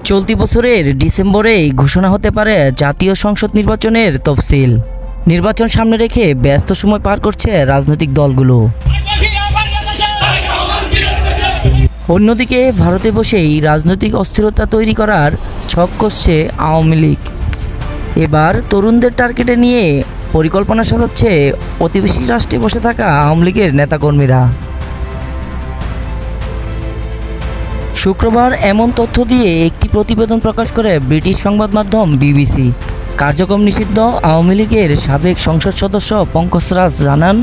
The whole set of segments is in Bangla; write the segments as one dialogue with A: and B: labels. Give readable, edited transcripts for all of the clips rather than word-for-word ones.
A: চলতি বছরের ডিসেম্বরেই ঘোষণা হতে পারে জাতীয় সংসদ নির্বাচনের তফসিল। নির্বাচন সামনে রেখে ব্যস্ত সময় পার করছে রাজনৈতিক দলগুলো। অন্যদিকে ভারতে বসেই রাজনৈতিক অস্থিরতা তৈরি করার ছক কষছে আওয়ামী লীগ। এবার তরুণদের টার্গেটে নিয়ে পরিকল্পনা সাজাচ্ছে প্রতিবেশী রাষ্ট্রে বসে থাকা আওয়ামী লীগের নেতাকর্মীরা। শুক্রবার এমন তথ্য দিয়ে একটি প্রতিবেদন প্রকাশ করে ব্রিটিশ সংবাদ মাধ্যম বিবিসি। কার্যক্রম নিষিদ্ধ আওয়ামী লীগের সাবেক সংসদ সদস্য পঙ্কজ রাজ জানান,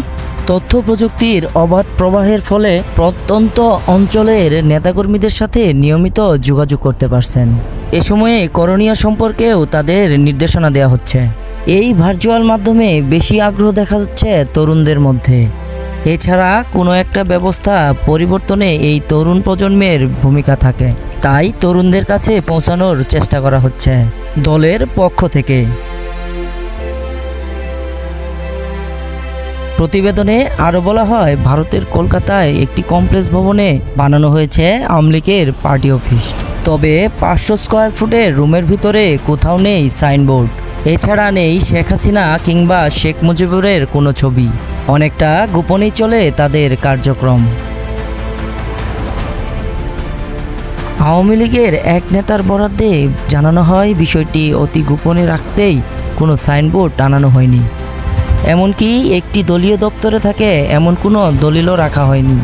A: তথ্য প্রযুক্তির অবাধ প্রবাহের ফলে প্রত্যন্ত অঞ্চলের নেতাকর্মীদের সাথে নিয়মিত যোগাযোগ করতে পারছেন। এ সময়ে করণীয় সম্পর্কেও তাদের নির্দেশনা দেওয়া হচ্ছে। এই ভার্চুয়াল মাধ্যমে বেশি আগ্রহ দেখা যাচ্ছে তরুণদের মধ্যে। এছাড়া কোনো একটা ব্যবস্থা পরিবর্তনে এই তরুণ প্রজন্মের ভূমিকা থাকে, তাই তরুণদের কাছে পৌঁছানোর চেষ্টা করা হচ্ছে দলের পক্ষ থেকে। প্রতিবেদনে আরও বলা হয়, ভারতের কলকাতায় একটি কমপ্লেক্স ভবনে বানানো হয়েছে আওয়ামী লীগের পার্টি অফিস। তবে 500 স্কোয়ার ফুটের রুমের ভিতরে কোথাও নেই সাইনবোর্ড। এছাড়া নেই শেখ হাসিনা কিংবা শেখ মুজিবুরের কোনো ছবি। অনেকটা গোপনেই চলে তাদের কার্যক্রম। আওয়ামী লীগের এক নেতার বরাদ্দে জানানো হয়, বিষয়টি অতি গোপনে রাখতেই কোনো সাইনবোর্ড টানানো হয়নি। এমনকি একটি দলীয় দপ্তরে থাকে এমন কোনো দলিলও রাখা হয়নি।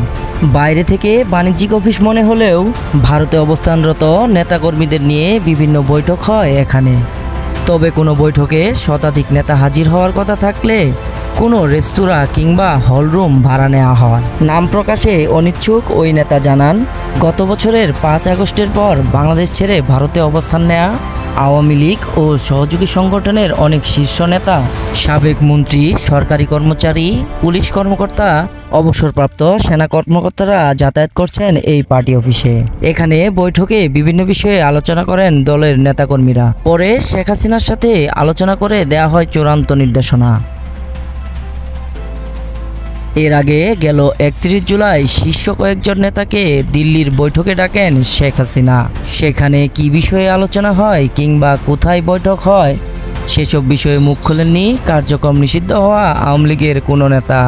A: বাইরে থেকে বাণিজ্যিক অফিস মনে হলেও ভারতে অবস্থানরত নেতাকর্মীদের নিয়ে বিভিন্ন বৈঠক হয় এখানে। তবে কোনো বৈঠকে শতাধিক নেতা হাজির হওয়ার কথা থাকলে কোনো রেস্তোরাঁ কিংবা হলরুম ভাড়া নেওয়া হয়। নাম প্রকাশে অনিচ্ছুক ওই নেতা জানান, গত বছরের 5 আগস্টের পর বাংলাদেশ ছেড়ে ভারতে অবস্থান নেয়া আওয়ামী লীগ ও সহযোগী সংগঠনের অনেক শীর্ষ নেতা, সাবেক মন্ত্রী, সরকারি কর্মচারী, পুলিশ কর্মকর্তা, অবসরপ্রাপ্ত সেনা কর্মকর্তারা যাতায়াত করছেন এই পার্টি অফিসে। এখানে বৈঠকে বিভিন্ন বিষয়ে আলোচনা করেন দলের নেতাকর্মীরা। পরে শেখ হাসিনার সাথে আলোচনা করে দেয়া হয় চূড়ান্ত নির্দেশনা। এর আগে গেল 31 জুলাই শীর্ষ কয়েকজন নেতাকে দিল্লির বৈঠকে ডাকেন শেখ হাসিনা। সেখানে কি বিষয়ে আলোচনা হয় কিংবা কোথায় বৈঠক হয় সেসব বিষয়ে মুখ খোলেননি কার্যক্রম নিষিদ্ধ হওয়া আওয়ামী লীগের কোনো নেতা।